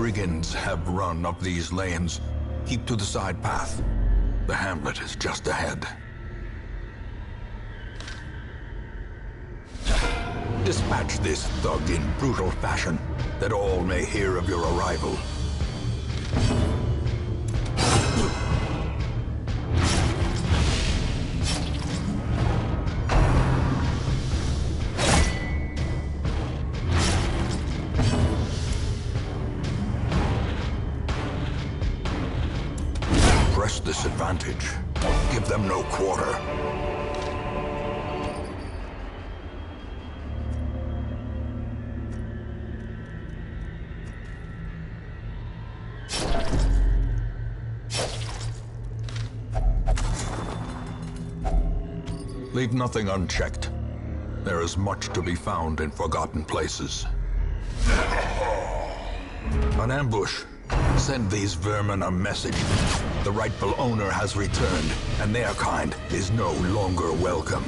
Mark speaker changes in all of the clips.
Speaker 1: brigands have run up these lanes. Keep to the side path. The hamlet is just ahead. Dispatch this thug in brutal fashion, that all may hear of your arrival. Press this advantage. Give them no quarter. Leave nothing unchecked. There is much to be found in forgotten places. An ambush. Send these vermin a message. The rightful owner has returned, and their kind is no longer welcome.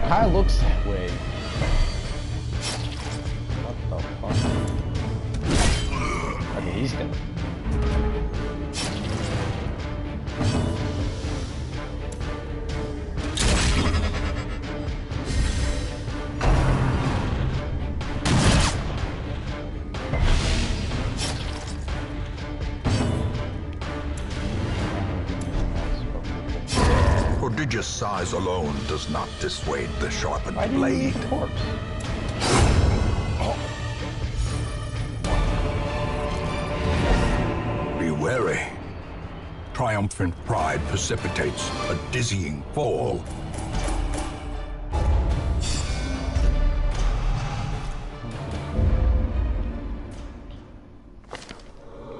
Speaker 2: Kinda looks that way. What the fuck? Okay, he's dead.
Speaker 1: Prodigious size alone does not dissuade the sharpened blade. Be wary. Triumphant pride precipitates a dizzying fall.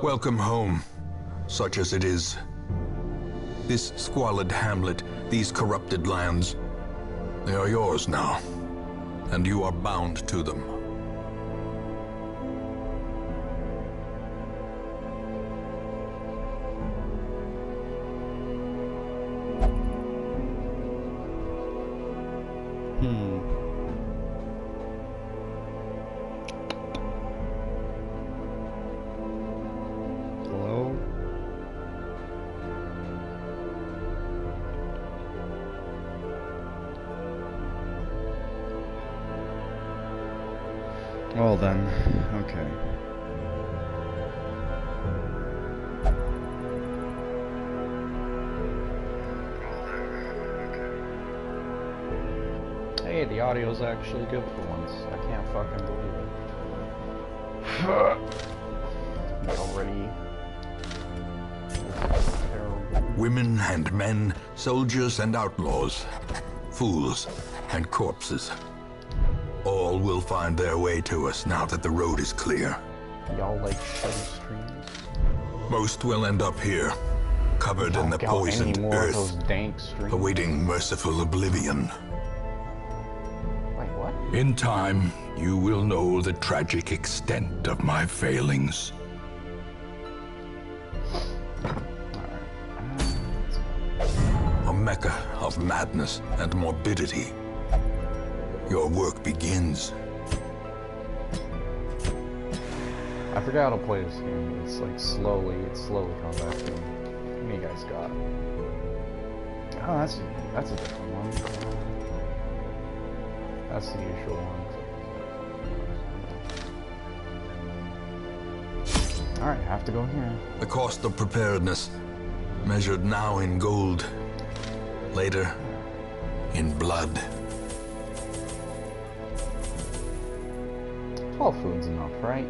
Speaker 1: Welcome home, such as it is. This squalid hamlet, these corrupted lands, they are yours now, and you are bound to them.
Speaker 2: Hello? Well then, okay. Hey, the audio's actually good for once. I can't fucking believe it. Already. Terrible.
Speaker 1: Women and men, soldiers and outlaws, fools and corpses. All will find their way to us now that the road is clear.
Speaker 2: Y'all like show streams?
Speaker 1: Most will end up here, covered in the poisoned earth, awaiting merciful oblivion.
Speaker 2: Wait, what?
Speaker 1: In time, you will know the tragic extent of my failings. A mecca of madness and morbidity. Your work begins.
Speaker 2: I forgot how to play this game. It's like slowly coming back to me. How many you guys got? Oh, that's a different one. That's the usual one. Alright, have to go here.
Speaker 1: The cost of preparedness, measured now in gold, later in blood.
Speaker 2: 12 food's enough, right?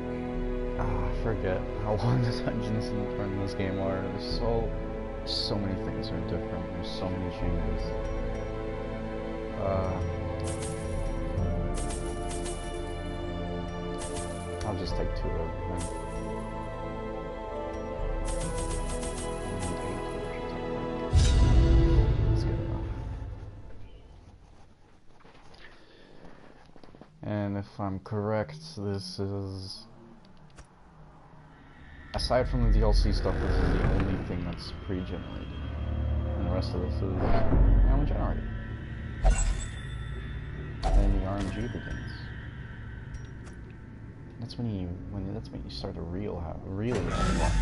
Speaker 2: I forget how long the dungeons in this game are. There's so many things are different. There's so many changes. I'll just take 2 of them. That's good enough. And if I'm correct, this is... Aside from the DLC stuff, this is the only thing that's pre-generated. And the rest of the food is randomly generated. And the RNG begins. That's when you start to really have fun.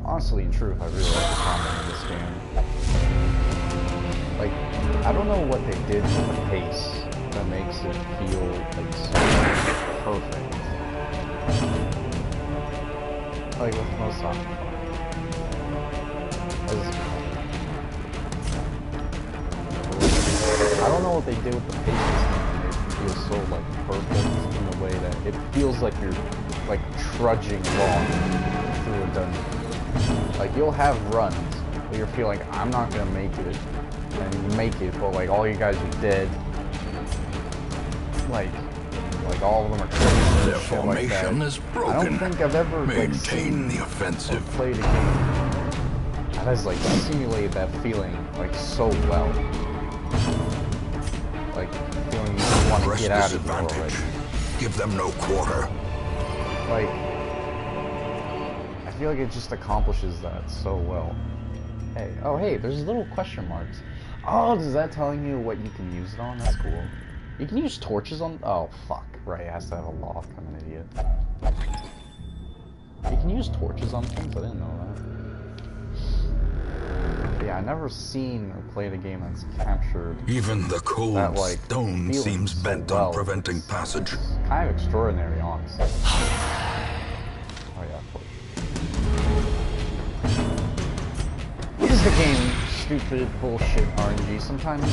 Speaker 2: Honestly, in truth, I really like the combat in this game. Like, I don't know what they did with the pace that makes it feel like so perfect. Like with most of I don't know what they did with the pace to make it feel so like perfect in a way that it feels like you're like trudging along through a dungeon. Like you'll have runs where you're feeling like I'm not gonna make it, and you make it, but like all you guys are dead. Like all of them are crazy.
Speaker 1: Their formation
Speaker 2: like
Speaker 1: is broken.
Speaker 2: I don't think I've ever
Speaker 1: maintain the offensive.
Speaker 2: Played a game that has like simulated that feeling like so well. Like feeling you just want to get out of it already.
Speaker 1: Give them no quarter.
Speaker 2: Like I feel like it just accomplishes that so well. Hey, oh hey, there's little question marks. Oh, is that telling you what you can use it on? That's cool. You can use torches on... Oh, fuck. Right, it has to have a lock. I'm an idiot. You can use torches on things? I didn't know that. But yeah, I've never seen or played a game that's captured...
Speaker 1: Even the cold
Speaker 2: that, like,
Speaker 1: stone seems bent on preventing passage.
Speaker 2: It's kind of extraordinary, honestly. Oh yeah, of course. Is the game stupid, bullshit RNG sometimes?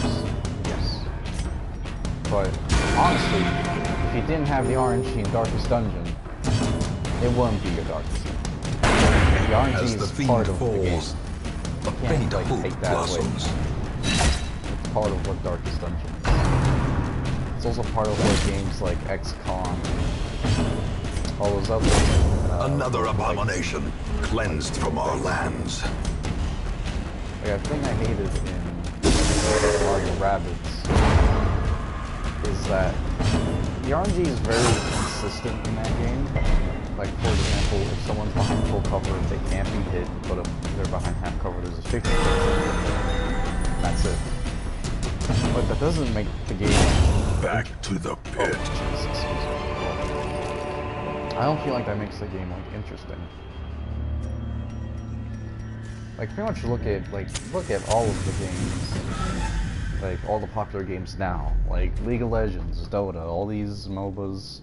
Speaker 2: Yes. But honestly, if you didn't have the RNG in Darkest Dungeon, it wouldn't be your Darkest Dungeon. The RNG is part of the game. You can't like take that away. It's part of what Darkest Dungeon is. It's also part of what games like XCOM and all those other
Speaker 1: another abomination cleansed from our lands.
Speaker 2: Like a thing I hated in Mario Rabbids is that the RNG is very consistent in that game. Like, for example, if someone's behind full cover, they can't be hit, but if they're behind half cover, there's a 50%. That's it. But that doesn't make the game...
Speaker 1: Back to the pit.
Speaker 2: Oh, Jesus, excuse me. I don't feel like that makes the game, like, interesting. Like, pretty much look at all of the games. Like, all the popular games now, like League of Legends, Dota, all these MOBAs,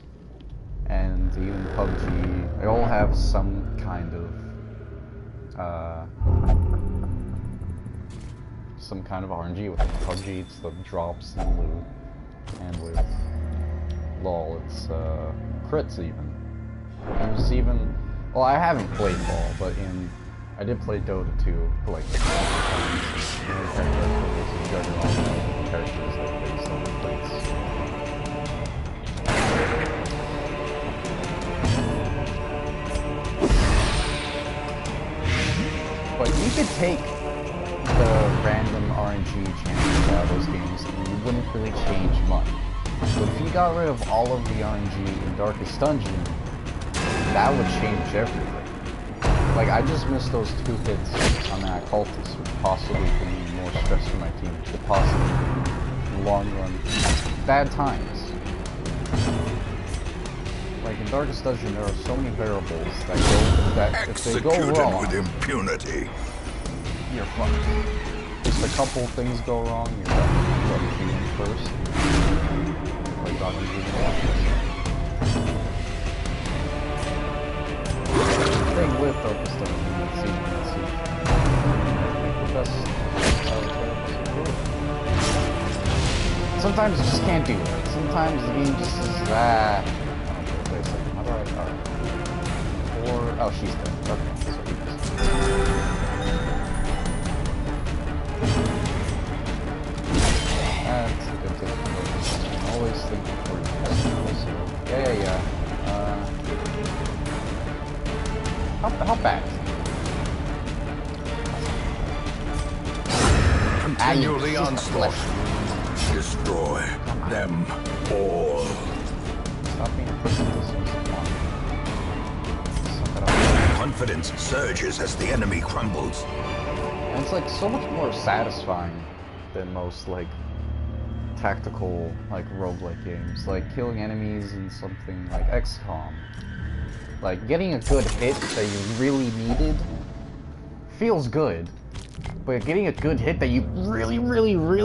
Speaker 2: and even PUBG, they all have some kind of RNG with them. PUBG, it's the drops and loot, and with LoL, it's crits even. There's even, well, I haven't played LoL, but I did play Dota 2 for like 6 times. Characters that based on the plates. But you could take the random RNG chances out of those games and you wouldn't really change much. But if you got rid of all of the RNG in Darkest Dungeon, that would change everything. Like, I just missed those 2 hits on that cultist, which possibly could mean more stress for my team, could possibly, in the long run, bad times. Like, in Darkest Dungeon, there are so many variables that if they go wrong,
Speaker 1: with impunity.
Speaker 2: you're fucked. Just a couple things go wrong, you're done. RPG in first. Like Dr. Doom. Thing with Darkest Dungeon, let's see. The best sometimes you just can't do it. Sometimes the game just is that. Okay, wait a second. How do I? Or oh, she's dead. Okay, that's what it is. That's a good tip. Always think before you do. Yeah. How bad?
Speaker 1: Continue the onslaught. Destroy them all.
Speaker 2: Stop being a pussy.
Speaker 1: Confidence surges as the enemy crumbles.
Speaker 2: And it's like so much more satisfying than most like tactical like roguelike games. Like killing enemies in something like XCOM. Like getting a good hit that you really needed feels good. But getting a good hit that you really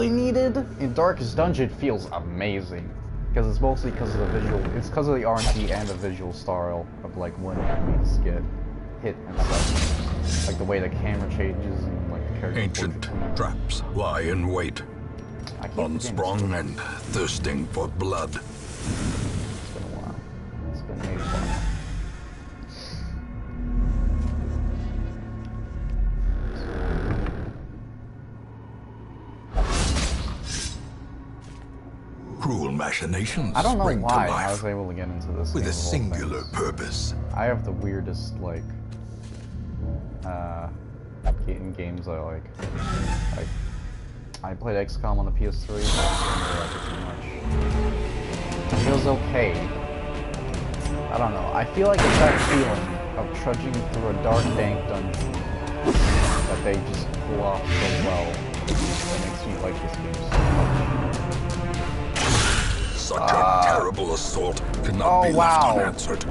Speaker 2: needed in Darkest Dungeon feels amazing. Because it's mostly because of the visual, it's because of the RNG and the visual style of like when enemies get hit and stuff. Like the way the camera changes and like the character.
Speaker 1: Ancient traps lie in wait, unsprung and thirsting for blood.
Speaker 2: It's been a while. It's been a while.
Speaker 1: Cruel machinations
Speaker 2: I don't know
Speaker 1: spring to
Speaker 2: why
Speaker 1: life
Speaker 2: I was able to get into this
Speaker 1: with
Speaker 2: game
Speaker 1: a
Speaker 2: of all
Speaker 1: singular
Speaker 2: things.
Speaker 1: purpose.
Speaker 2: I have the weirdest like in games I like. I played XCOM on the PS3. I didn't really like it too much. It was okay. I don't know. I feel like it's that feeling of trudging through a dark, dank dungeon that they just pull off so well. That makes me like this game so much.
Speaker 1: Such a terrible assault cannot be left unanswered.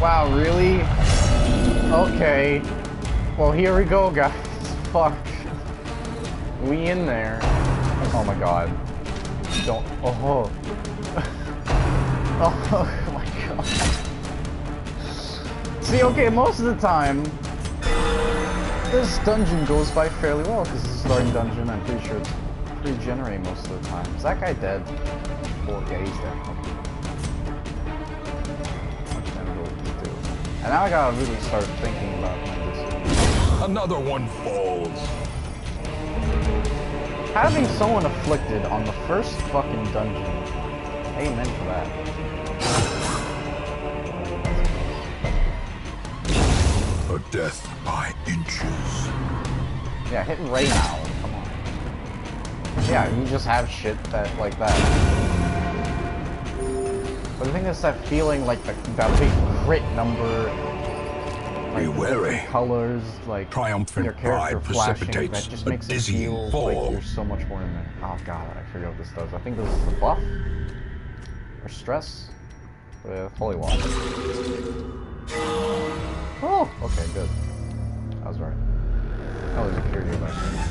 Speaker 2: Wow, really? Okay. Well, here we go, guys. Fuck. We in there. Oh my god. Don't. Oh. Oh my god. See, okay, most of the time, this dungeon goes by fairly well because it's a starting dungeon. I'm pretty sure it's regenerate most of the time. Is that guy dead? Or yeah, he's dead. Okay. Much never go to do. And now I gotta really start thinking about my decisions.
Speaker 1: Another one falls.
Speaker 2: Having someone afflicted on the first fucking dungeon. Amen for that.
Speaker 1: A death by inches.
Speaker 2: Yeah, hit Ray now. Come on. Yeah, you just have shit that like that. But the thing is that feeling like that big crit number, like
Speaker 1: Be wary.
Speaker 2: colors, like
Speaker 1: Triumphant
Speaker 2: your character
Speaker 1: pride
Speaker 2: flashing,
Speaker 1: precipitates
Speaker 2: that just
Speaker 1: a
Speaker 2: makes it
Speaker 1: dizzying
Speaker 2: feel
Speaker 1: fall.
Speaker 2: like you're so much more in there. Oh god, I forget what this does. I think this is the buff or stress with holy water. Oh, okay, good. I was right. Oh, there's a carrier back there.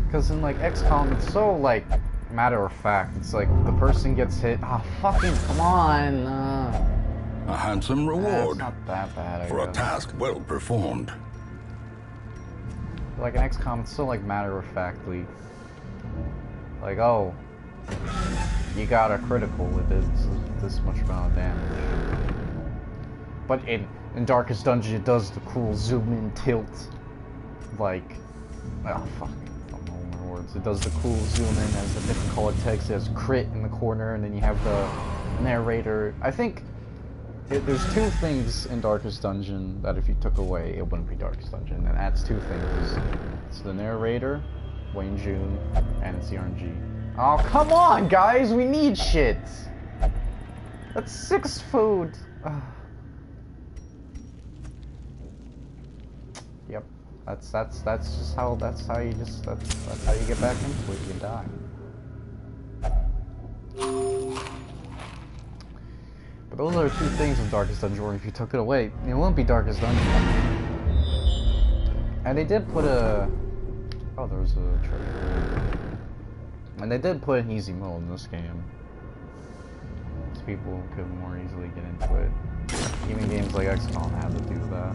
Speaker 2: Because in like XCOM, it's so like matter of fact. It's like the person gets hit. Ah, fucking come on.
Speaker 1: A handsome
Speaker 2: It's
Speaker 1: reward
Speaker 2: not that bad. I
Speaker 1: for a
Speaker 2: guess.
Speaker 1: task well performed.
Speaker 2: Like in XCOM, it's so like matter of factly. Like, oh, you got a critical with this much amount of damage. But in Darkest Dungeon, it does the cool zoom in tilt. Like, oh fuck. It does the cool zoom in as a different colored text. It has crit in the corner, and then you have the narrator. I think there's two things in Darkest Dungeon that if you took away, it wouldn't be Darkest Dungeon, and that's two things. It's the narrator, Wayne June, and it's the RNG. Oh, come on, guys! We need shit! That's 6 food! Ugh. Yep. That's just how you get back into it. You die. But those are the two things of Darkest Dungeon where if you took it away, it wouldn't be Darkest Dungeon. And they did put a Oh, there's a treasure. And they did put an easy mode in this game, so people could more easily get into it. Even games like XCOM had to do that.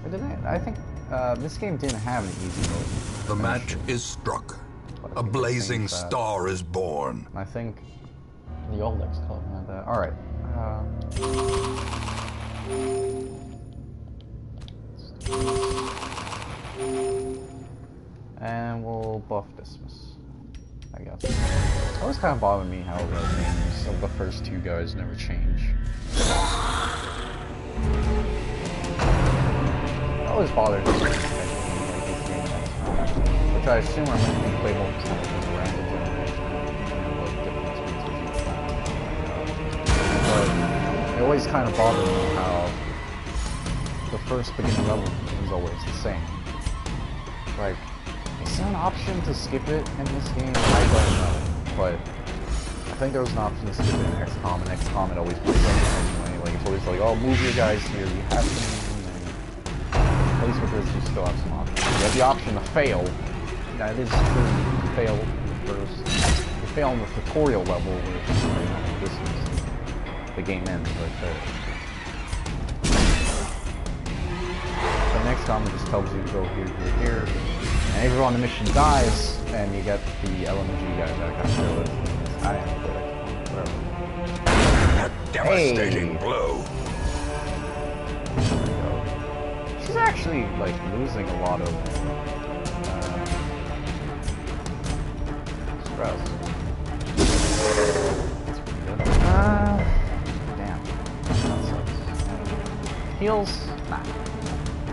Speaker 2: Or did they? I think this game didn't have an easy mode.
Speaker 1: The match is struck. A blazing star is born.
Speaker 2: I think the old XCOM had that. Alright. And we'll buff Dismas, I guess. It always kind of bothered me how the names of the first two guys never change. It always bothered me, like these games, which I assume are meant to be playable because of the random generation, like different experiences each time. But it always kind of bothered me how the first beginning level is always the same. Like, is there an option to skip it in this game? I don't know, but I think there was an option to skip it in XCOM, and XCOM it always plays like anyway. Like, it's always like, oh, move your guys here, you have to move them, and at least with this, you still have some options. You have the option to fail. That is true, you fail in the first. You fail in the tutorial level, which, this is, the game ends right there. So next time it just tells you to go here, here, here. And everyone on the mission dies, and you get the LMG guy back after it. I didn't play that. Whatever.
Speaker 1: A devastating blow.
Speaker 2: There we go. She's actually, like, losing a lot of stress. That's pretty good. Damn. That sucks. Heals? Nah.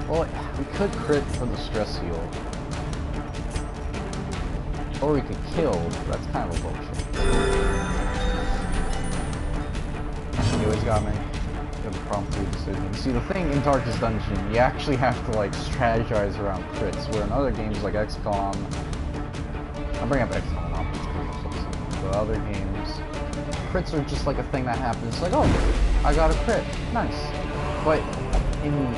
Speaker 2: Well, we could crit for the stress heal. Or we could kill, but that's kind of a bullshit. You always gotta make a prompt decision. See, the thing in Darkest Dungeon, you actually have to, like, strategize around crits, where in other games like XCOM, I'll bring up XCOM now, but other games, crits are just like a thing that happens. It's like, oh, I got a crit, nice. But in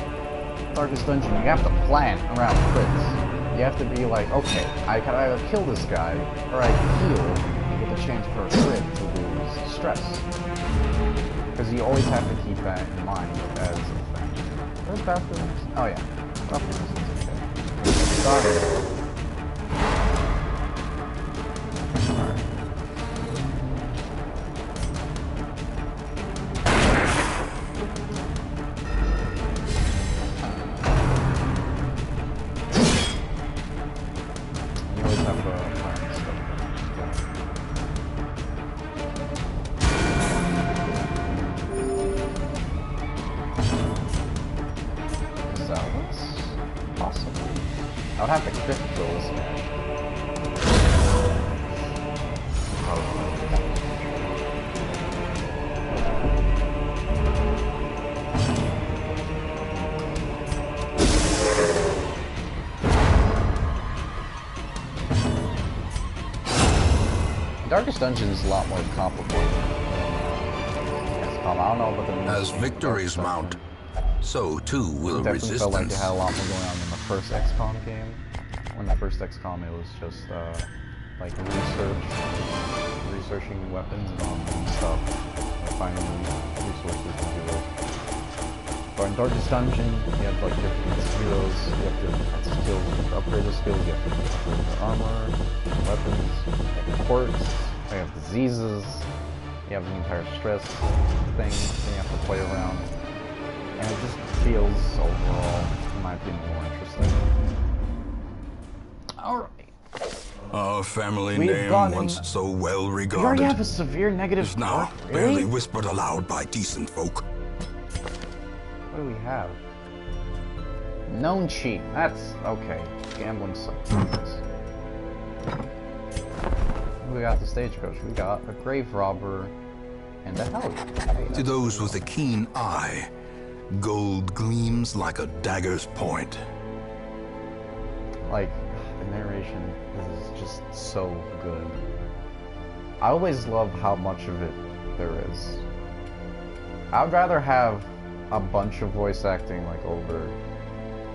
Speaker 2: Darkest Dungeon, you have to plan around crits. You have to be like, okay, I can either kill this guy, or I can heal, and get the chance for a crit to lose stress. Because you always have to keep that in mind as a thing. Where's bathrooms? Oh yeah, bathrooms is okay. Sorry. I would have to crit kill this guy. Darkest Dungeon is a lot more complicated. I don't know about the
Speaker 1: As victories mount, so too will
Speaker 2: definitely felt like it
Speaker 1: resistance.
Speaker 2: had a lot more going on in the first XCOM game. When the first XCOM, it was just like researching weapons and all that stuff, and finding resources to do it. But in Darkest Dungeon, you have like different heroes, you have different skills, to upgrade the skills, you have to upgrade the armor, weapons, quirks, you have diseases, you have the entire stress thing that you have to play around. And it just feels, overall, in my opinion, more interesting. Alright.
Speaker 1: Our family
Speaker 2: We've
Speaker 1: name,
Speaker 2: gotten-
Speaker 1: once so well
Speaker 2: We already
Speaker 1: regarded,
Speaker 2: have a severe negative
Speaker 1: is now
Speaker 2: score?
Speaker 1: barely
Speaker 2: Really?
Speaker 1: whispered aloud by decent folk.
Speaker 2: What do we have? Known cheat. That's okay. Gambling sucks. We got the stagecoach. We got a grave robber and a hell.
Speaker 1: To those with a keen eye, gold gleams like a dagger's point.
Speaker 2: Like, the narration is just so good. I always love how much of it there is. I would rather have a bunch of voice acting, like, over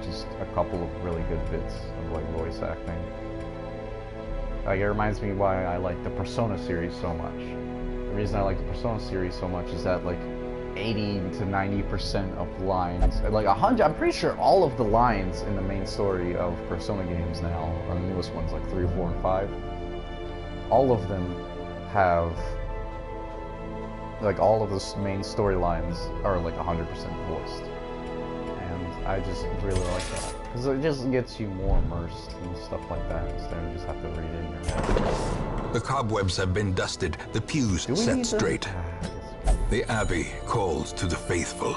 Speaker 2: just a couple of really good bits of like voice acting. Like, it reminds me why I like the Persona series so much. The reason I like the Persona series so much is that like 80 to 90% of lines, like 100, I'm pretty sure all of the lines in the main story of Persona games now, or the newest ones like 3, 4, and 5, all of them have, like, all of the main storylines are like 100% voiced. And I just really like that, because it just gets you more immersed and stuff like that, instead of just have to read it in your head.
Speaker 1: The cobwebs have been dusted, the pews set straight. The Abbey calls to the faithful.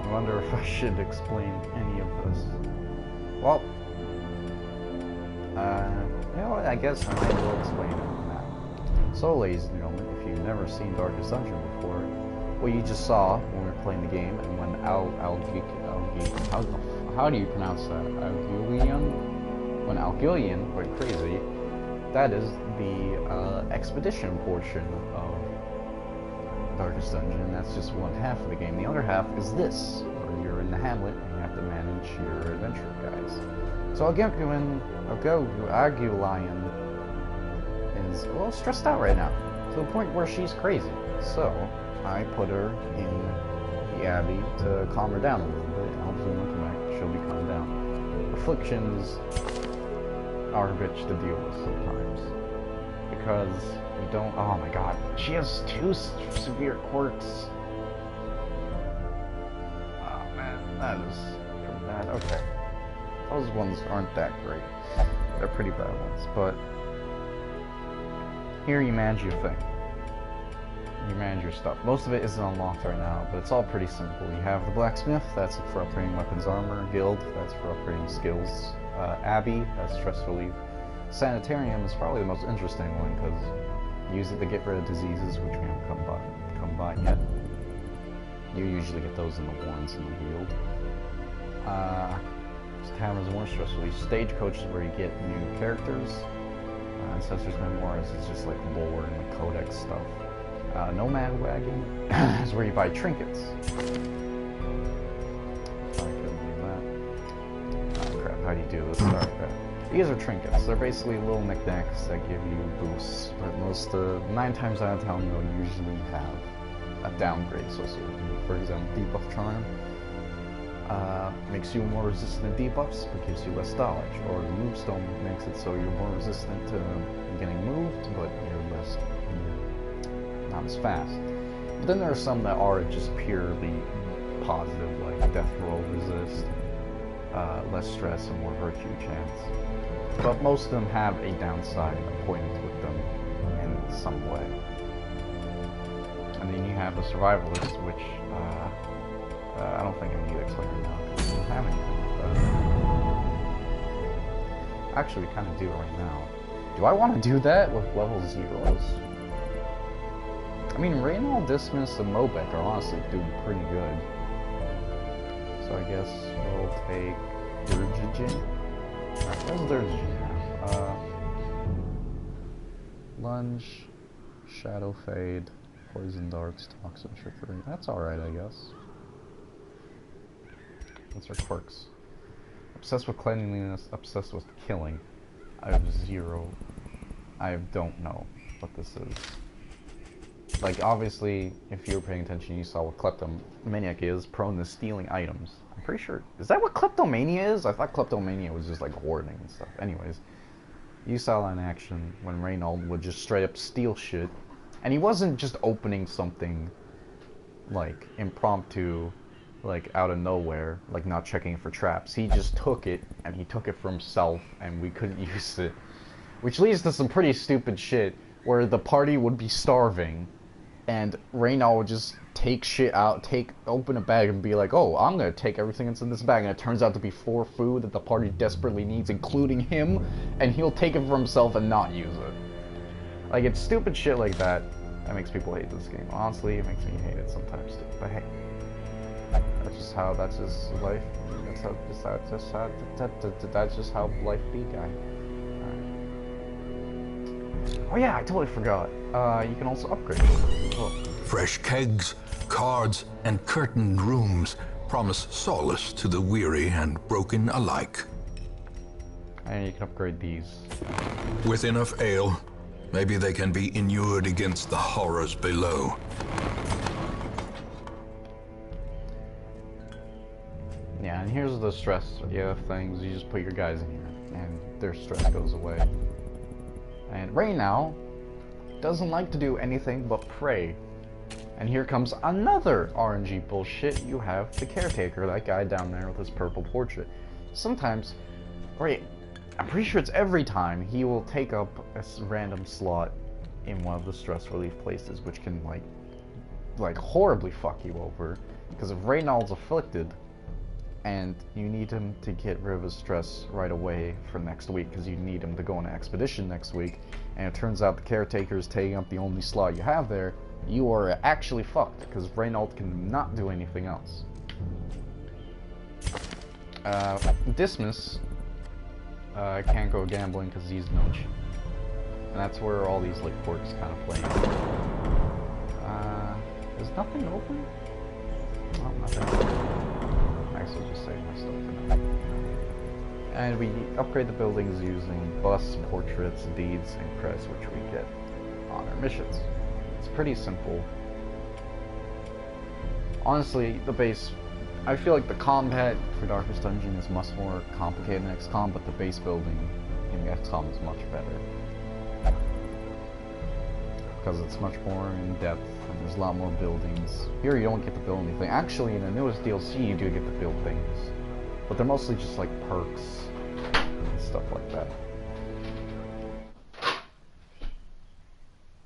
Speaker 2: I wonder if I should explain any of this. Well, you know what, I guess I might as well explain it now. So, ladies and gentlemen, if you've never seen Darkest Dungeon before, what you just saw when we were playing the game, and when how do you pronounce that? When Algilian went crazy, that is the expedition portion of Darkest Dungeon. That's just one half of the game. The other half is this, where you're in the hamlet and you have to manage your adventure guys. So Algilian is a little stressed out right now, to the point where she's crazy. So I put her in the Abbey to calm her down a little bit. I'll zoom and come back. She'll be calmed down. Afflictions are a bitch to deal with sometimes, because you don't. Oh my god, she has 2 severe quirks. Oh man, that is pretty bad. Okay, those ones aren't that great. They're pretty bad ones, but here you manage your thing. You manage your stuff. Most of it isn't unlocked right now, but it's all pretty simple. You have the blacksmith, that's for upgrading weapons, armor. Guild, that's for upgrading skills. Abbey, that's stress relief. Sanitarium is probably the most interesting one, because you use it to get rid of diseases, which we haven't come by yet. You usually get those in the warrens in the guild. Tavern's more stress relief. Stagecoach is where you get new characters. Ancestors' Memoirs is just like lore and the codex stuff. Nomad Wagon is where you buy trinkets. How do you do this? Sorry, these are trinkets. They're basically little knickknacks that give you boosts, but 9 times out of 10 they'll usually have a downgrade associated with them. For example, Debuff Charm makes you more resistant to debuffs, but gives you less dodge. Or the Moonstone makes it so you're more resistant to getting moved, but you're not as fast. But then there are some that are just purely positive, like Death Roll Resist. Less stress and more virtue chance. But most of them have a downside appointed with them in some way. And then you have the Survivalist, which I don't think I need to explain right now, because we don't have anything like that. Actually, we kind of do right now. Do I want to do that with level 0s? I mean, Reynald, Dismas, and Mobek are honestly doing pretty good. So I guess we'll take Durgijin. Alright, where's Durgijin now? Lunge, Shadow Fade, Poison Darts, Toxin Trickery. That's alright, I guess. What's her quirks? Obsessed with cleanliness, obsessed with killing. I have 0. I don't know what this is. Like, obviously, if you were paying attention, you saw what Kleptomaniac is, prone to stealing items. I'm pretty sure. Is that what Kleptomania is? I thought Kleptomania was just like hoarding and stuff. Anyways, you saw that in action when Reynald would just straight up steal shit. And he wasn't just opening something, like, impromptu, like, out of nowhere, like, not checking for traps. He just took it, and he took it for himself, and we couldn't use it. Which leads to some pretty stupid shit, where the party would be starving, and Reynald would just take shit out, open a bag and be like, oh, I'm gonna take everything that's in this bag, and it turns out to be 4 food that the party desperately needs, including him, and he'll take it for himself and not use it. Like, it's stupid shit like that that makes people hate this game. Honestly, it makes me hate it sometimes too, but hey. That's just life. That's just how life be, guy. Oh yeah, I totally forgot. You can also upgrade as well.
Speaker 1: Fresh kegs, cards, and curtained rooms promise solace to the weary and broken alike.
Speaker 2: And you can upgrade these.
Speaker 1: With enough ale, maybe they can be inured against the horrors below.
Speaker 2: Yeah, and here's the stress things. You just put your guys in here, and their stress goes away. And Raynow doesn't like to do anything but pray. And here comes another RNG bullshit. You have the caretaker, that guy down there with his purple portrait. Sometimes, right, I'm pretty sure it's every time, he will take up a random slot in one of the stress relief places, which can like horribly fuck you over. Because if Reynald's afflicted, and you need him to get rid of his stress right away for next week, because you need him to go on an expedition next week, and it turns out the caretaker is taking up the only slot you have there, you are actually fucked, because Reynald can not do anything else. Dismas can't go gambling because he's Noach. And that's where all these like quirks kind of play. Is nothing open? Oh, nothing. Actually, just save my stuff for now. And we upgrade the buildings using busts, portraits, deeds, and crests, which we get on our missions. It's pretty simple. Honestly, the base, I feel like the combat for Darkest Dungeon is much more complicated than XCOM, but the base building in XCOM is much better. Because it's much more in depth, and there's a lot more buildings. Here you don't get to build anything. Actually, in the newest DLC you do get to build things. But they're mostly just like perks and stuff like that.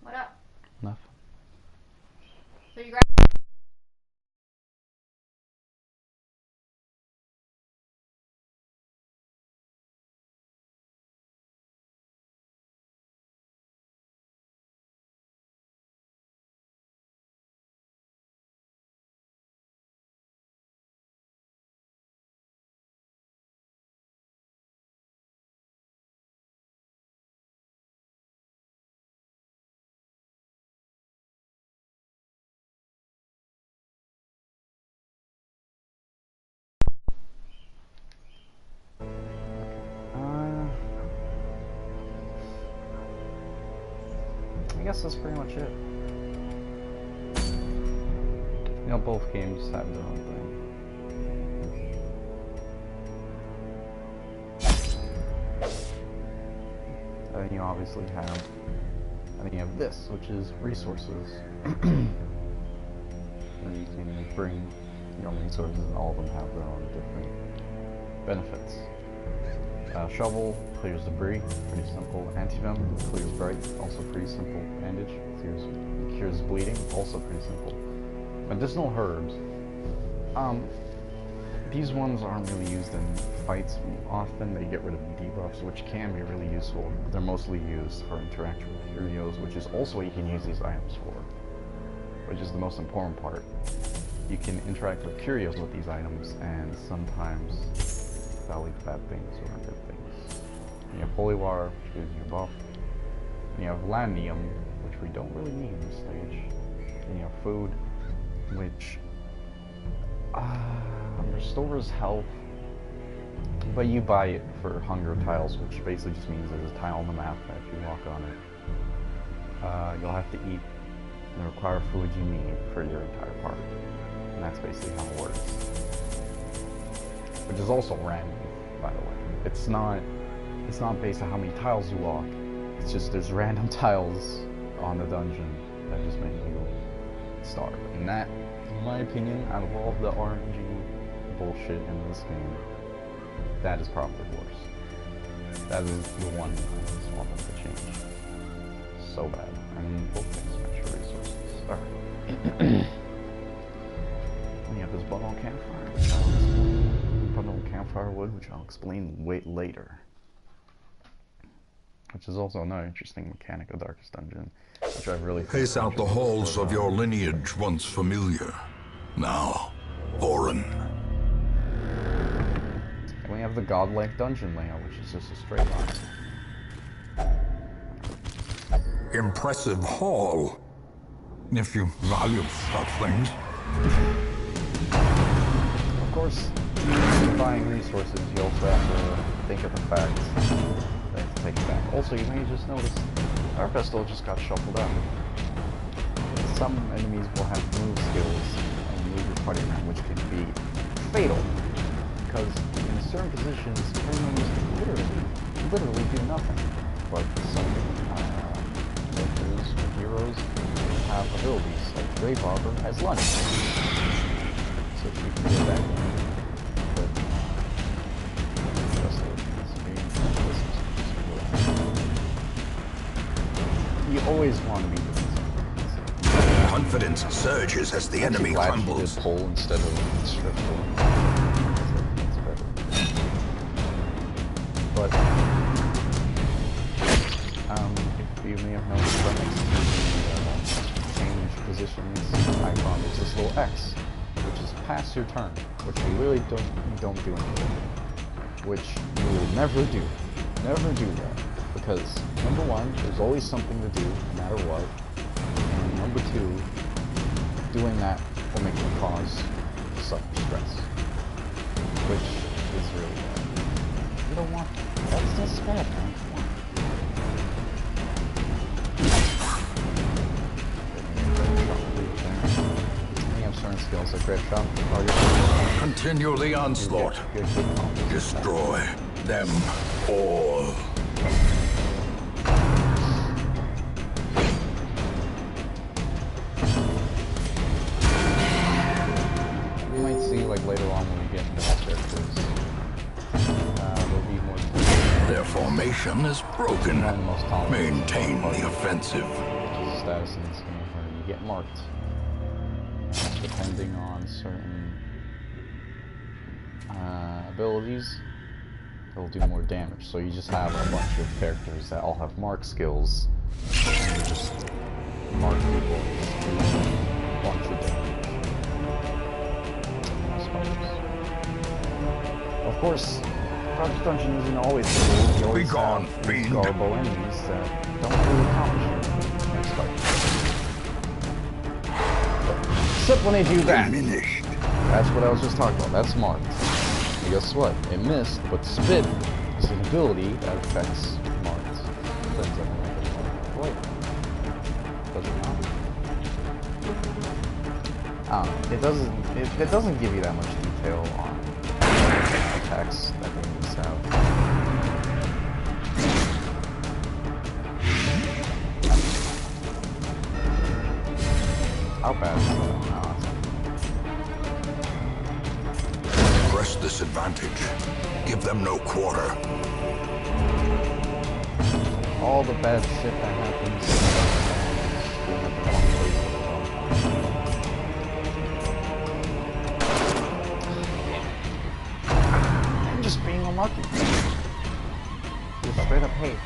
Speaker 3: What up?
Speaker 2: Nothing.
Speaker 3: So you grab.
Speaker 2: I guess that's pretty much it. You know, both games have their own thing. And you obviously have, and you have this, which is resources. And you can bring your own resources, and all of them have their own different benefits. Shovel clears debris, pretty simple. Antivenom clears bright, also pretty simple. Bandage cures bleeding, also pretty simple. Medicinal herbs. These ones aren't really used in fights often. They get rid of debuffs, which can be really useful. They're mostly used for interaction with curios, which is also what you can use these items for, which is the most important part. You can interact with curios with these items, and sometimes that'll lead to bad things or good things. And you have Holy Water, which gives you a buff. And you have Lanium, which we don't really need in this stage. And you have Food, which restores health, but you buy it for hunger tiles, which basically just means there's a tile on the map that if you walk on it, you'll have to eat the required food you need for your entire party. And that's basically how it works. Which is also random, by the way. It's not based on how many tiles you walk. It's just there's random tiles on the dungeon that just make you starve. And that, in my opinion, out of all the RNG bullshit in this game, that is probably worse. That is the one I just want them to change. So bad. I mean, both things match resources. Alright. You have this bundle of campfire. Bundle of campfire wood, which I'll explain later. Which is also another interesting mechanic of Darkest Dungeon, which I really
Speaker 1: Pace out the halls of your lineage once familiar. Now, foreign.
Speaker 2: And we have the godlike dungeon layout, which is just a straight line.
Speaker 1: Impressive hall, if you value such things.
Speaker 2: course, buying resources, you also have to think of the fact that you have to take it back. Also, you may just notice our pistol just got shuffled out. Some enemies will have move skills and move your party around, which can be fatal, because in certain positions, enemies can literally do nothing. But some characters or heroes have abilities, like Grave Arbor has lunge, so she can get back. But the rest of it, you always want to be doing something.
Speaker 1: Confidence surges as the enemy crumbles.
Speaker 2: Did pull instead of strip pull. That's better. But if you may have noticed, right next to the change positions icon, there's this little X, which is pass your turn, which you really don't do anything. Which you will never do. Never do that. Because, number one, there's always something to do, no matter what. And number two, doing that will make you cause stress. Which is really bad. You don't want that. That's bad, man. Come on. You have certain skills like Great Shot.
Speaker 1: Continue the onslaught.
Speaker 2: Good
Speaker 1: Destroy them all.
Speaker 2: You might see, like, later on when we get into the characters, there'll be more...
Speaker 1: Their formation is broken.
Speaker 2: One of the most common
Speaker 1: Maintain the offensive.
Speaker 2: status in this game where you get marked. Depending on certain abilities, it'll do more damage. So you just have a bunch of characters that all have mark skills, and you just mark people and just do a bunch of damage. Of course, Darkest Dungeon isn't always the rule. You always
Speaker 1: Begone,
Speaker 2: have
Speaker 1: fiend.
Speaker 2: garbo enemies that don't really accomplish anything. Next fight. Except when they do that.
Speaker 1: Diminished.
Speaker 2: That's what I was just talking about. That's marked. And guess what? It missed, but spit is an ability that affects marked. Things that make it marked. Wait. Does it not? It doesn't give you that much detail on attacks that enemies have. How bad is that?
Speaker 1: Press this advantage. Give them no quarter.
Speaker 2: All the bad shit that happens. Being at the wrong place at the wrong time. I'm just being unlucky. Just straight up hate.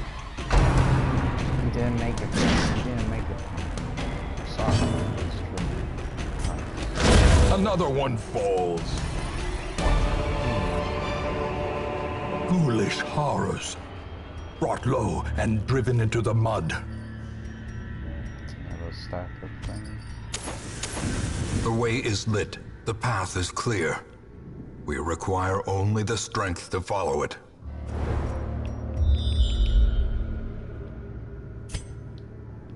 Speaker 2: You didn't make it. You didn't make it. Sorry. It's true.
Speaker 1: Another one falls. Ghoulish horrors. Brought low and driven into the mud.
Speaker 2: Another stack of things.
Speaker 1: The way is lit. The path is clear. We require only the strength to follow it.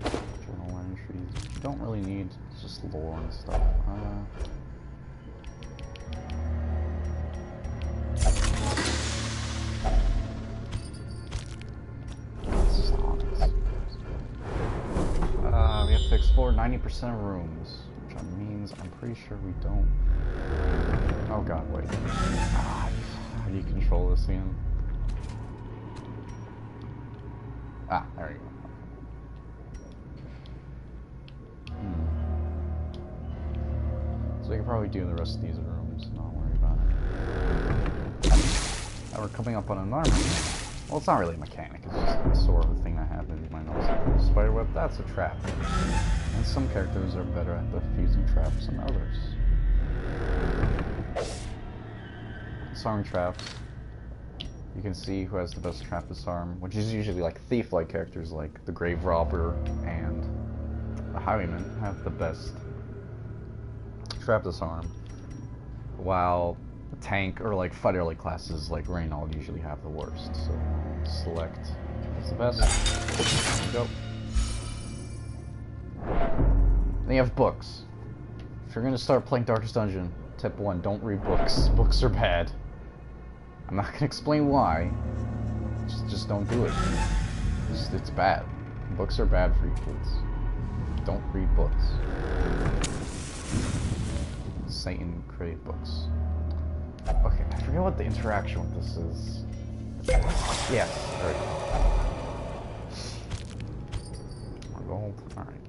Speaker 2: Journal entries. You don't really need just lore and stuff. We have to explore 90% of rooms, which means I'm pretty sure we don't. Oh god, wait. How do you control this again? Ah, there you go. So we can probably do the rest of these rooms, not worry about it. Now we're coming up on another mechanic. Well, it's not really a mechanic, it's just sort of a thing that happens. You might notice a spiderweb, that's a trap. And some characters are better at defusing traps than others. Disarming traps. You can see who has the best trap disarm, which is usually like thief-like characters like the Grave Robber and the Highwayman have the best trap disarm, while tank or like fighter-like classes like Reynold usually have the worst. So select what's the best. There we go. Then you have books. If you're gonna start playing Darkest Dungeon, tip 1, don't read books. Books are bad. I'm not gonna explain why. Just don't do it. It's bad. Books are bad for you kids. Don't read books. Satan create books. Okay, I forget what the interaction with this is. Yeah, there we go. Gold. Alright.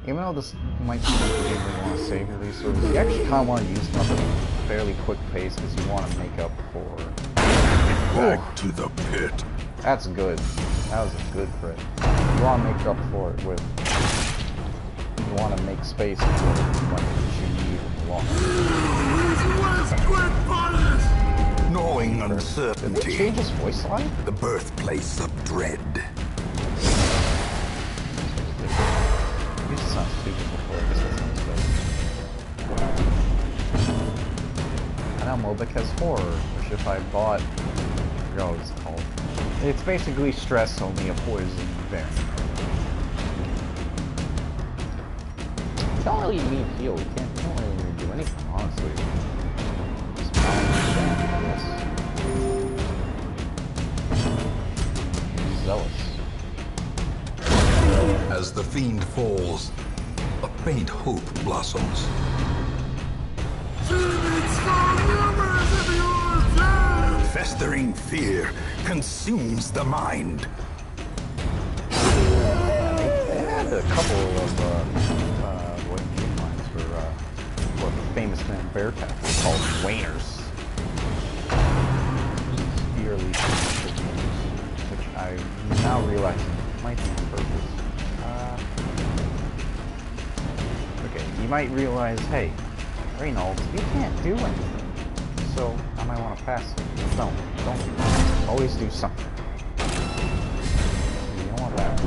Speaker 2: Even though this might be something you really want to save your resources, you actually kind of want to use them at a fairly quick pace because you want to make up for...
Speaker 1: Back to the pit.
Speaker 2: That's good. That was a good crit. You want to make up for it with... You want to make space for what you need in the long run.
Speaker 1: Knowing
Speaker 2: Did they
Speaker 1: uncertainty,
Speaker 2: change his voice line?
Speaker 1: the birthplace of dread.
Speaker 2: It used to sound stupid before, I guess that sounds better. And now Mobic has horror, which if I bought... I forgot what it's called. It's basically stress, only a poison variant. You don't really need heal, you don't really need to do anything, honestly. Just balance it down, I guess. Zealous.
Speaker 1: As the fiend falls, a faint hope blossoms. Festering fear consumes the mind.
Speaker 2: They had a couple of what game lines for what the famous man Bearcat called Waners. Yearly which I now realize might be on purpose. Okay, you might realize, hey, Reynolds, you can't do anything. So I might want to pass it. No, don't do that. Always do something. You don't want that.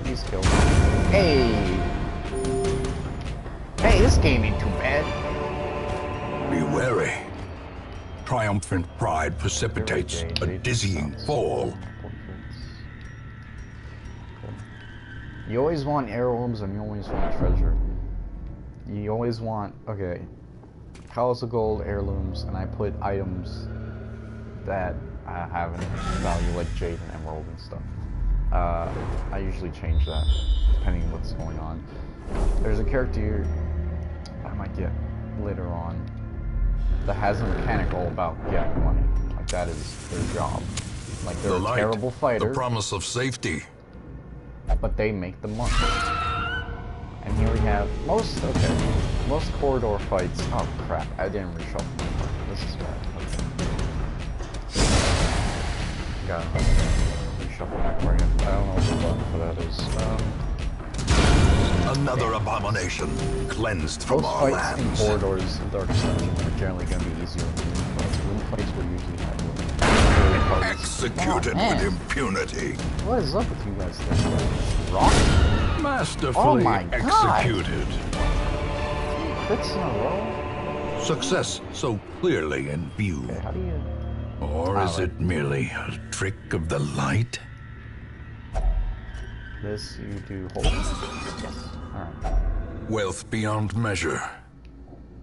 Speaker 2: Please kill me. Hey! Hey, this game ain't too bad.
Speaker 1: Be wary. Triumphant pride precipitates a dizzying fall.
Speaker 2: You always want heirlooms and you always want treasure. You always want, okay, Palace of Gold, heirlooms, and I put items that have an value like jade and emerald and stuff. I usually change that depending on what's going on. There's a character I might get later on that has a mechanic all about getting money. Like that is their job. Like they're
Speaker 1: The
Speaker 2: a
Speaker 1: light,
Speaker 2: terrible fighter,
Speaker 1: the promise of safety.
Speaker 2: but they make the money. And here we have most corridor fights. Oh crap, I didn't reshuffle my part. This is bad. Okay. Got reshuffle my part. I don't know what the button for that is.
Speaker 1: Another abomination cleansed from
Speaker 2: Most
Speaker 1: our
Speaker 2: fights in
Speaker 1: lands.
Speaker 2: corridors in Darkest Dungeon are generally going to be easier than room fights. Room fights will usually have
Speaker 1: Executed with impunity.
Speaker 2: What is up with you guys today? Rock?
Speaker 1: Masterfully
Speaker 2: Oh my God.
Speaker 1: executed.
Speaker 2: Crits in a row?
Speaker 1: Success so clearly in view.
Speaker 2: Okay, how do you...
Speaker 1: Or is it merely a trick of the light?
Speaker 2: This you do hold. Yes. Alright.
Speaker 1: Wealth beyond measure.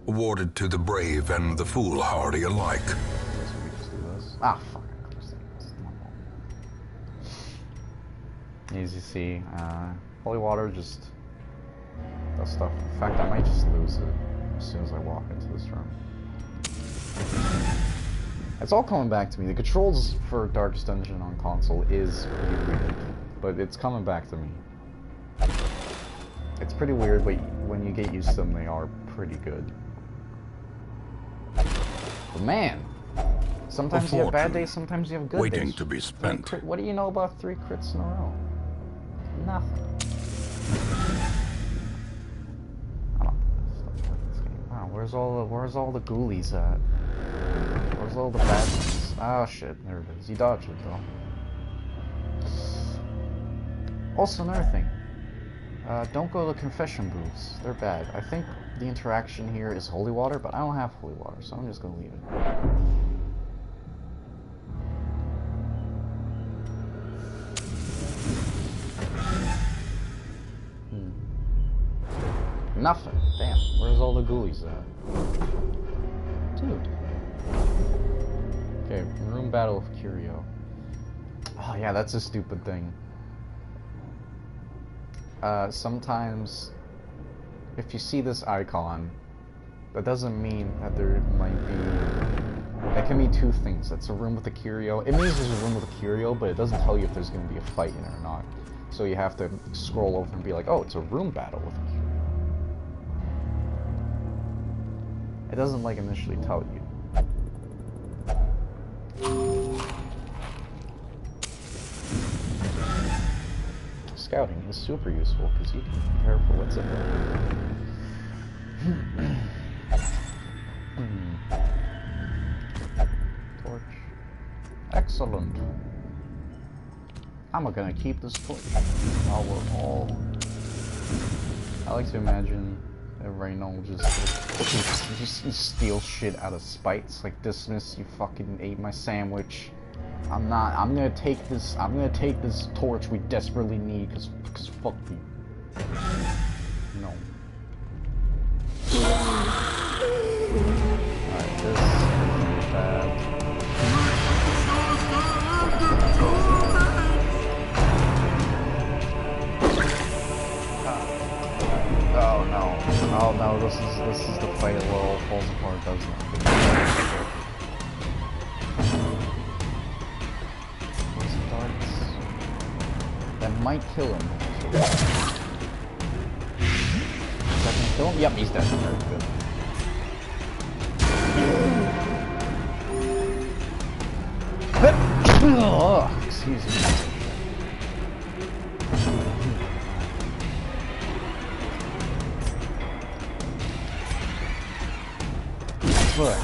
Speaker 1: Awarded to the brave and the foolhardy alike.
Speaker 2: I guess we just do this. Ah, fuck. As you see, holy water just does stuff. In fact, I might just lose it as soon as I walk into this room. It's all coming back to me. The controls for Darkest Dungeon on console is pretty weird, but it's coming back to me. It's pretty weird, but when you get used to them, they are pretty good. But man, sometimes you have bad days, sometimes you have good
Speaker 1: waiting
Speaker 2: days.
Speaker 1: to be spent.
Speaker 2: What do you know about 3 crits in a row? Nothing. I don't play this game. Wow, where's all the ghoulies at? Where's all the bad ones? Oh shit, there it is. You dodged it though. Also another thing. Don't go to the confession booths. They're bad. I think the interaction here is holy water, but I don't have holy water, so I'm just gonna leave it. Nothing. Damn. Where's all the ghoulies at? Dude. Okay, room battle of Curio. Oh yeah, that's a stupid thing. Sometimes, if you see this icon, that doesn't mean that there might be... That can mean two things. That's a room with a curio. It means there's a room with a curio, but it doesn't tell you if there's going to be a fight in it or not. So you have to scroll over and be like, oh, it's a room battle with a curio. It doesn't, like, initially tell you. Scouting is super useful because you can prepare for what's in there. Torch. Excellent. I'm gonna keep this torch while we're all... I like to imagine that Reynold just steal shit out of spite. It's like, dismiss, you fucking ate my sandwich. I'm gonna take this torch we desperately need, cause fuck you. No. Alright, this is bad. Oh no. Oh no, this is the fight where all falls apart, doesn't it? That might kill him. Is that gonna kill him? Yep, he's dead. Very good. Oh, excuse me. But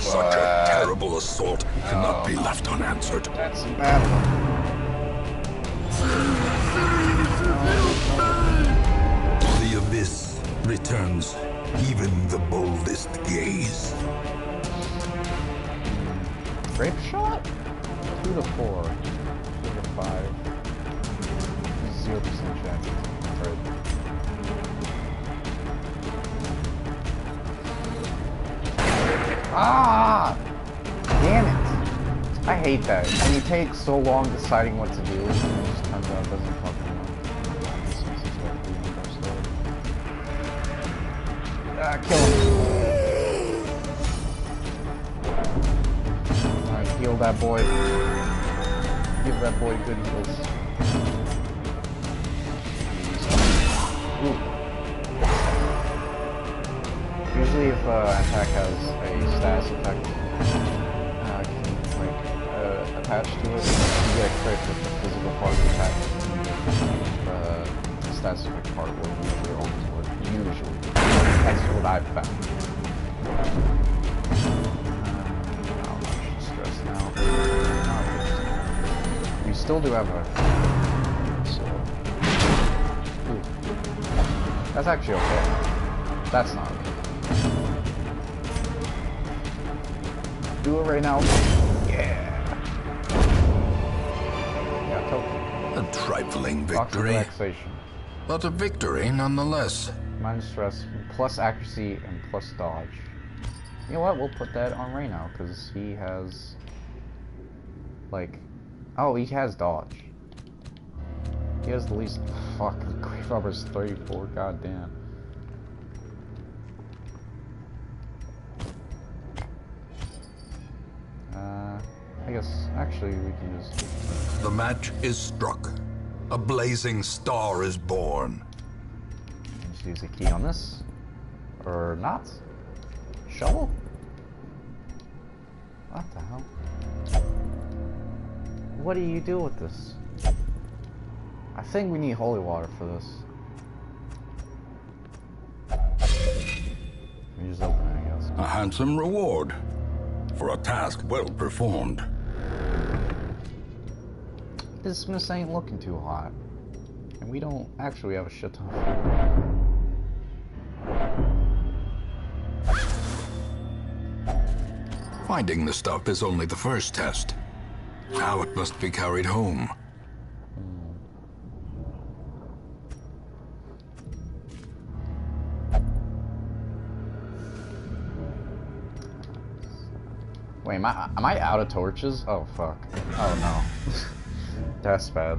Speaker 1: Such a terrible assault cannot be left unanswered.
Speaker 2: that's a bad one.
Speaker 1: The abyss returns even the boldest gaze.
Speaker 2: Grape shot? 2 to 4. 2 to 5. 0% chance. Right. Ah! Damn it! I hate that. When you take so long deciding what to do, and it just turns out it doesn't fucking work. Kill him. Alright, heal that boy. Give that boy good heals. Ooh. Usually if attack has a status effect attached to it, you get a crit with the physical part of the attack. The status effect part will usually always work. Usually. That's what I've found. Not much stress now. We still do have a... So... Ooh. That's actually okay. That's not okay. Do it right now. Yeah. Yeah, totally.
Speaker 1: A trifling
Speaker 2: Box of
Speaker 1: victory,
Speaker 2: relaxation.
Speaker 1: but a victory nonetheless.
Speaker 2: Minus stress, plus accuracy, and plus dodge. You know what? We'll put that on right now, because he has... Like... Oh, he has dodge. He has the least... Fuck, Grave Robber's 34, goddamn. I guess, actually, we can just...
Speaker 1: The match is struck. A blazing star is born.
Speaker 2: Just use a key on this. Or not. Shovel? What the hell? What do you do with this? I think we need holy water for this. We just open it, I guess.
Speaker 1: A handsome reward for a task well performed.
Speaker 2: Dismiss ain't looking too hot. And we don't actually have a shit ton of food.
Speaker 1: Finding the stuff is only the first test. Now it must be carried home.
Speaker 2: Wait, am I out of torches? Oh, fuck. Oh, no. That's bad.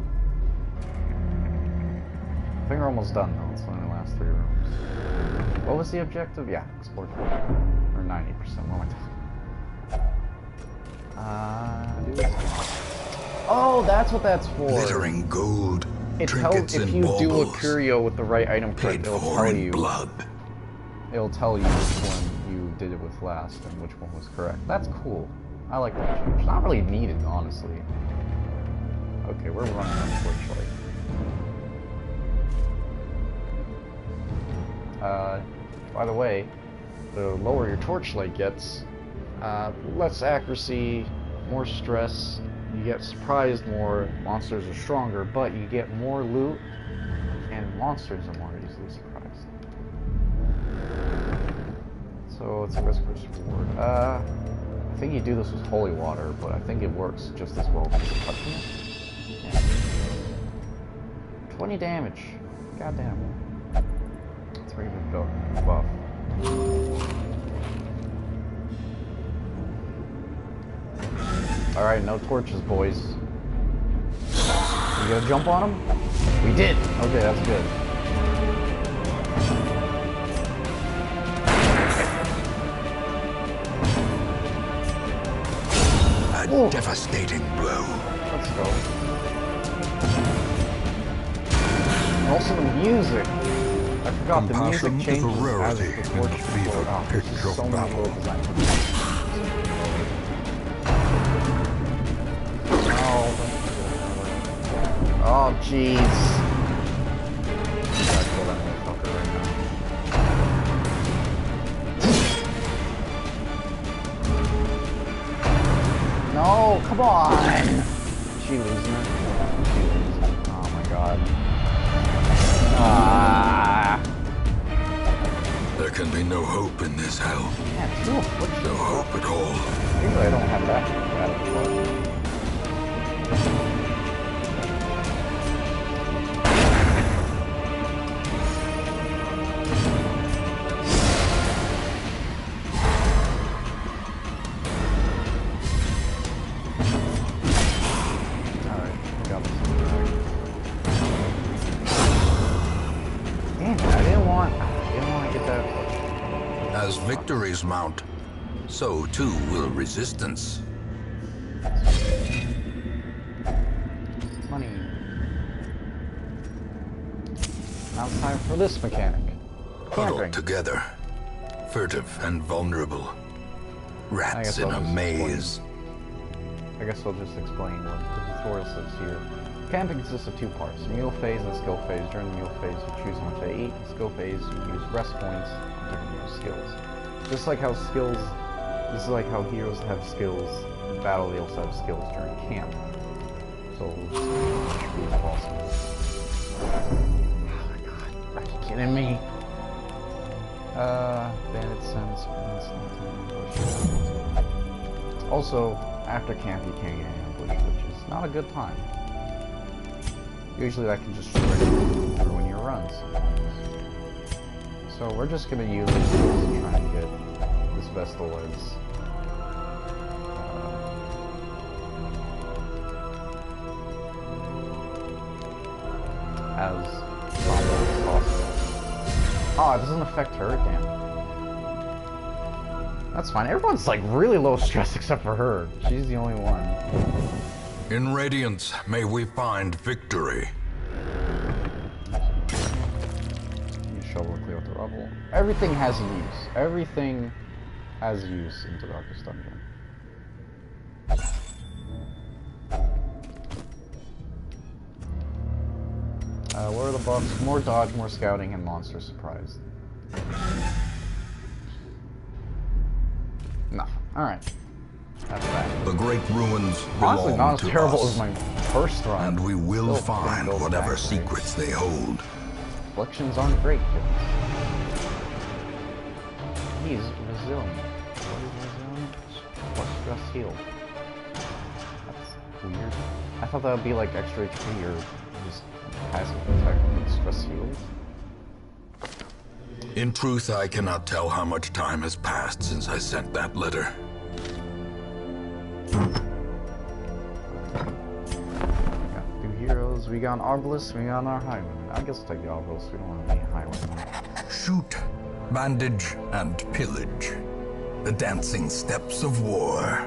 Speaker 2: I think we're almost done, though. It's only the last 3 rooms. What was the objective? Yeah, explore 20. Or 90%. What am I talking? Do this. Oh, that's what that's for.
Speaker 1: Glittering gold,
Speaker 2: It tells
Speaker 1: trinkets
Speaker 2: if
Speaker 1: and
Speaker 2: you do a
Speaker 1: baubles,
Speaker 2: curio with the right item click,
Speaker 1: paid
Speaker 2: it'll
Speaker 1: for
Speaker 2: tell
Speaker 1: in
Speaker 2: you.
Speaker 1: blood.
Speaker 2: It'll tell you which one you did it with last and which one was correct. That's cool. I like that change. It's not really needed, honestly. Okay, we're running on torchlight. By the way, the lower your torchlight gets, less accuracy, more stress, you get surprised more, monsters are stronger, but you get more loot, and monsters are more easily surprised. So it's a risk versus reward. I think you do this with holy water, but I think it works just as well as touching it. Yeah. 20 damage. Goddamn. Let's bring it buff. Alright, no torches, boys. You gonna jump on them? We did! Okay, that's good.
Speaker 1: A devastating blow.
Speaker 2: Let's go. Also the music. I forgot the music
Speaker 1: Compassion is a
Speaker 2: changes as
Speaker 1: rarity
Speaker 2: the
Speaker 1: in the
Speaker 2: torch
Speaker 1: fever
Speaker 2: goes out.
Speaker 1: pitch
Speaker 2: There's
Speaker 1: of
Speaker 2: so many
Speaker 1: battle.
Speaker 2: cool designs. Oh, jeez. Gotta kill that motherfucker right now. No, come on! She losing it? She losing it. Oh my god. Ah.
Speaker 1: There can be no hope in this hell.
Speaker 2: Yeah, two afflictions.
Speaker 1: No hope at all.
Speaker 2: Usually I don't have that bad of a
Speaker 1: As victories mount, so too will resistance.
Speaker 2: Money. Now it's time for this mechanic.
Speaker 1: Huddled
Speaker 2: Camping.
Speaker 1: together, furtive and vulnerable. Rats in a maze.
Speaker 2: I guess I'll just explain what the tutorial says here. Camping consists of 2 parts, meal phase and skill phase. During the meal phase, you choose how much to eat. In skill phase, you use rest points on different skills. Just like how heroes have skills in battle, they also have skills during camp. So, it should be possible. Oh my god, are you kidding me? Bandit sense. Also, after camp you can't get ambushed, which is not a good time. Usually that can just ruin your runs. So we're just gonna use this to try and get this Vestal as vulnerable as possible. Oh, it doesn't affect her, damn. That's fine. Everyone's like really low stress except for her. She's the only one.
Speaker 1: In Radiance, may we find victory.
Speaker 2: You shovel clear with the rubble. Everything has a use. Everything has use in the Darkest Dungeon. What are the buffs? More dodge, more scouting, and monster surprise. No. Alright. That's that.
Speaker 1: The great ruins
Speaker 2: Honestly,
Speaker 1: belong
Speaker 2: not as
Speaker 1: to
Speaker 2: terrible
Speaker 1: us.
Speaker 2: as my first run.
Speaker 1: And we will
Speaker 2: Still
Speaker 1: find
Speaker 2: go
Speaker 1: whatever
Speaker 2: back, right?
Speaker 1: secrets they hold.
Speaker 2: Reflections aren't great, kids. He's resilient. What is resilient? Plus stress healed. That's weird. I thought that would be like extra HP or just passive attack with stress healed.
Speaker 1: In truth, I cannot tell how much time has passed since I sent that letter.
Speaker 2: We got two heroes, we got an Arbalest, we got our Highwayman. I guess we'll take the Arbalest, we don't want any Highwayman.
Speaker 1: Shoot, bandage, and pillage. The dancing steps of war.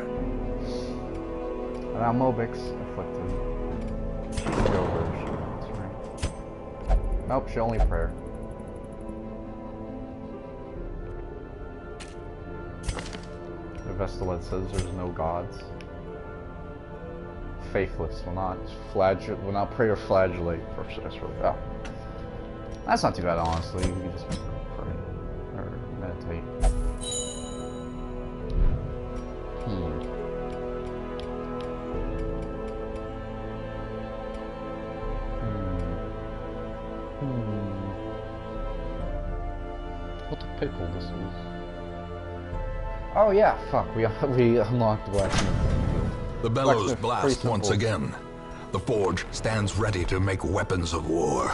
Speaker 2: Now Mobix, afflicted. She can go where she wants, right? Nope, she only prayer. The Vestalet says there's no gods. Faithless will not pray or flagellate for oh. That's not too bad, honestly. We can just pray or meditate. What a pickle this is. Oh yeah, fuck, we unlocked the blacksmith.
Speaker 1: The bellows
Speaker 2: Blacksmith,
Speaker 1: blast
Speaker 2: pretty
Speaker 1: once
Speaker 2: simple.
Speaker 1: again. The forge stands ready to make weapons of war.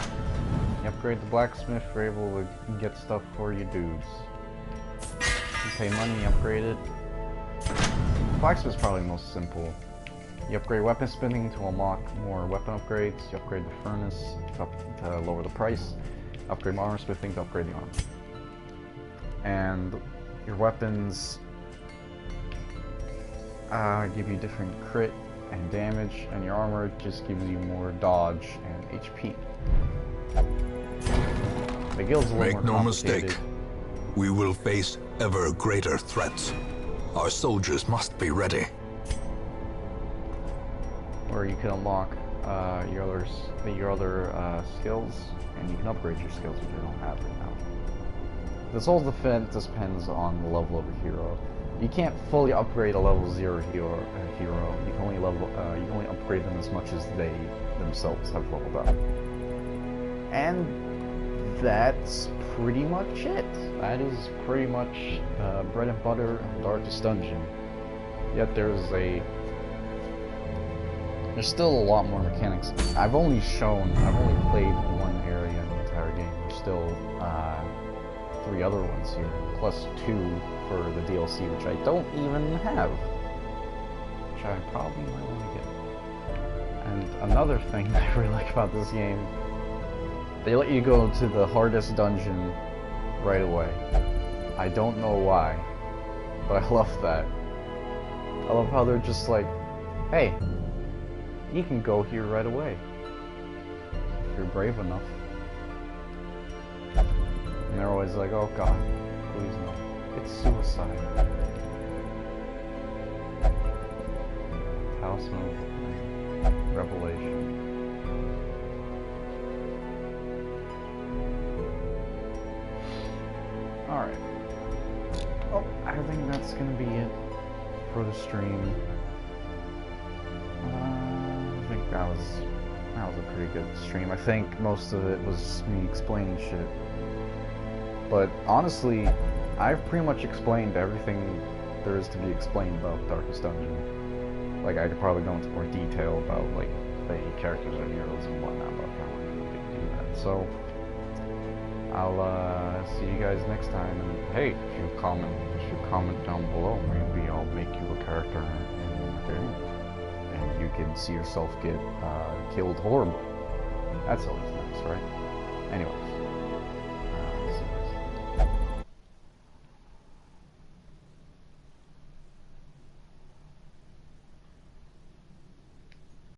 Speaker 2: You upgrade the blacksmith, you're able to get stuff for your dudes. You pay money, you upgrade it. Blacksmith's probably the most simple. You upgrade weapon spinning to unlock more weapon upgrades. You upgrade the furnace to lower the price. Upgrade armor smithing to upgrade the armor. And your weapons give you different crit and damage, and your armor just gives you more dodge and HP. The guild's a little more
Speaker 1: Make no
Speaker 2: complicated.
Speaker 1: mistake, we will face ever greater threats. Our soldiers must be ready.
Speaker 2: Or you can unlock your other skills, and you can upgrade your skills which you don't have right now. This whole defense depends on the level of a hero. You can't fully upgrade a level 0 hero. You can only upgrade them as much as they themselves have leveled up. And that's pretty much it. That is pretty much bread and butter of Darkest Dungeon. Yet there's still a lot more mechanics. I've only played one area in the entire game. There's still 3 other ones here, plus 2 for the DLC, which I don't even have. Which I probably might want to get. And another thing that I really like about this game, they let you go to the hardest dungeon right away. I don't know why, but I love that. I love how they're just like, hey, you can go here right away if you're brave enough. And they're always like, oh god, please no. It's suicide. Talisman of Revelation. Alright. Oh, I think that's gonna be it for the stream. I think that was a pretty good stream. I think most of it was me explaining shit. But honestly, I've pretty much explained everything there is to be explained about Darkest Dungeon. Like, I could probably go into more detail about, like, the characters and heroes and whatnot, but I don't really do that. So, I'll see you guys next time. And hey, if you comment down below, maybe I'll make you a character in the game. And you can see yourself get killed horribly. That's always nice, right? Anyway.